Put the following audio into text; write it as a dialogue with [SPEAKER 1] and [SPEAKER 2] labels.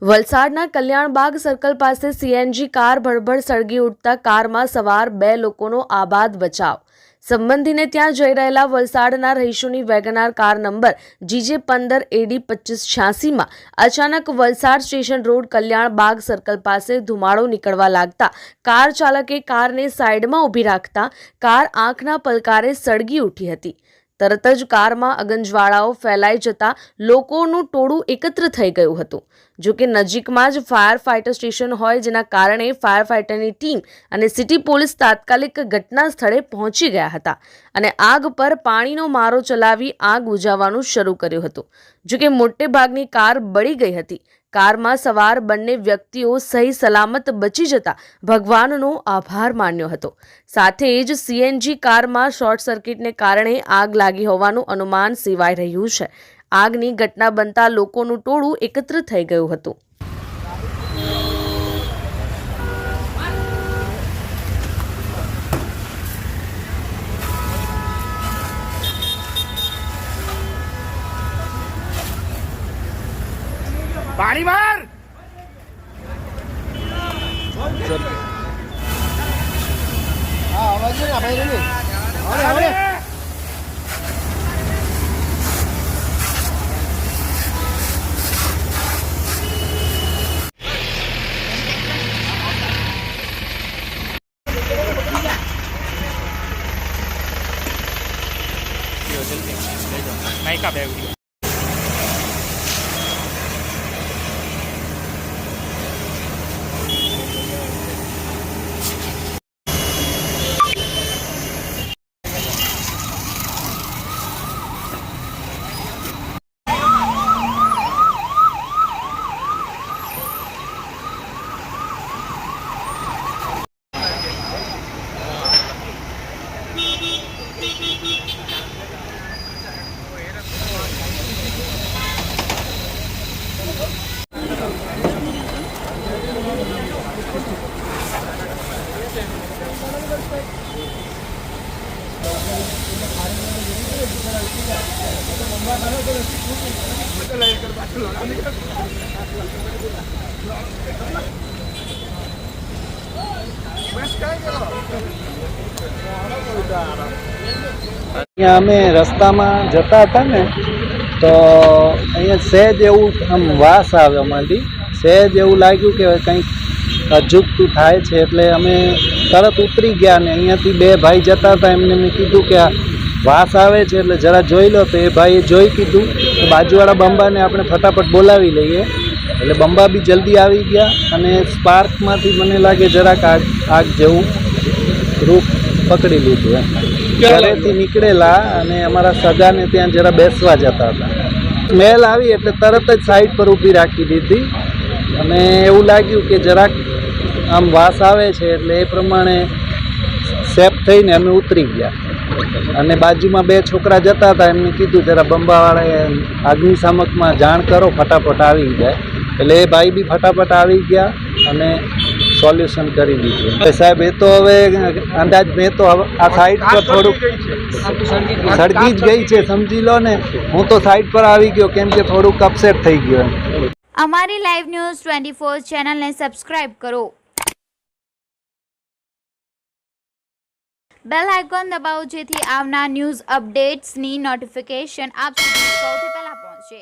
[SPEAKER 1] વલસાડના કલ્યાણબાગ સર્કલ પાસે CNG car ભડભડ સળગી ઉઠતા કારમાં સવાર 2 લોકોનો આબાદ બચાવ। સંબંધીને ત્યાં જઈ રહેલા વલસાડના રહીશોની WagonR car number GJ15 AD 2586માં અચાનક Valsad station road Kalyanbaug circle પાસે ધુમાડો નીકળવા લાગતા કાર ચાલકે કારને સાઈડમાં ઊભી રાખતા કાર આંખના પલકારે સળગી ઉઠી હતી। તરત જ કારમાં અગંજવાળાઓ ફેલાઈ જતા લોકોનું ટોળું એકત્ર થઈ ગયું હતું। જો કે નજીકમાં જ ફાયર ફાઇટર સ્ટેશન હોય જેના કારણે ફાયર ફાઇટરની ટીમ અને સિટી પોલીસ તાત્કાલિક ઘટના સ્થળે પહોંચી ગયા હતા અને આગ પર પાણીનો મારો ચલાવી આગ બુઝાવવાનું શરૂ કર્યું હતું। જો કે મોટે ભાગની કાર બળી ગઈ હતી। કારમાં સવાર બંને વ્યક્તિઓ સહી સલામત બચી જતા ભગવાનનો આભાર માન્યો હતો। સાથે જ સીએનજી કારમાં શોર્ટ સર્કિટને કારણે આગ લાગી હોવાનું અનુમાન સેવાઈ રહ્યું છે। આગની ઘટના બનતા લોકોનું ટોળું એકત્ર થઈ ગયું હતું।
[SPEAKER 2] પાણી માર હા અવાજ નહીં ભાઈ રે હવે નહીં કા બેગ
[SPEAKER 3] અમે રસ્તામાં જતા હતા ને તો અહીંયા સહેજ એવું આમ વાસ આવ્યો માંડી સહેજ એવું લાગ્યું કે કંઈક અજુગતું થાય છે એટલે અમે તરત ઉતરી ગયા ને અહીંયાથી 2 ભાઈ જતા હતા એમને મેં કીધું કે આ વાસ આવે છે એટલે જરા જોઈ લો તો એ ભાઈએ જોઈ કીધું તો બાજુવાળા બંબાને આપણે ફટાફટ બોલાવી લઈએ એટલે બંબા બી જલ્દી આવી ગયા અને સ્પાર્કમાંથી મને લાગે જરાક આગ જેવું રૂપ પકડી લીધું એમ ઘરેથી નીકળેલા અને અમારા સગાને ત્યાં જરા બેસવા જતા હતા સ્મેલ આવી એટલે તરત જ સાઈડ પર ઊભી રાખી દીધી અને એવું લાગ્યું કે જરાક આમ વાસ આવે છે એટલે એ પ્રમાણે સેફ થઈને અમે ઉતરી ગયા અને બાજુમાં 2 છોકરા જતા હતા એમને કીધું જરા બંબાવાળાએ અગ્નિશામકમાં જાણ કરો ફટાફટ આવી જાય એટલે એ ભાઈ બી ફટાફટ આવી ગયા અને સોલ્યુશન કરી દીધું સાહેબ એ તો હવે અંદાજ મેં તો આ સાઈડ પર થોડુંક સળગી જ ગઈ છે સમજી લો ને હું તો સાઈડ પર આવી ગયો કેમ કે થોડુંક અપસેટ થઈ ગયો એમ।
[SPEAKER 4] અમારી લાઈવ ન્યૂઝ 24 ચેનલને સબસ્ક્રાઇબ કરો, બેલ આઇકોન દબાવો જેથી આવનાર ન્યૂઝ અપડેટ્સની નોટિફિકેશન આપ સુધી સૌથી પહેલા પહોંચે।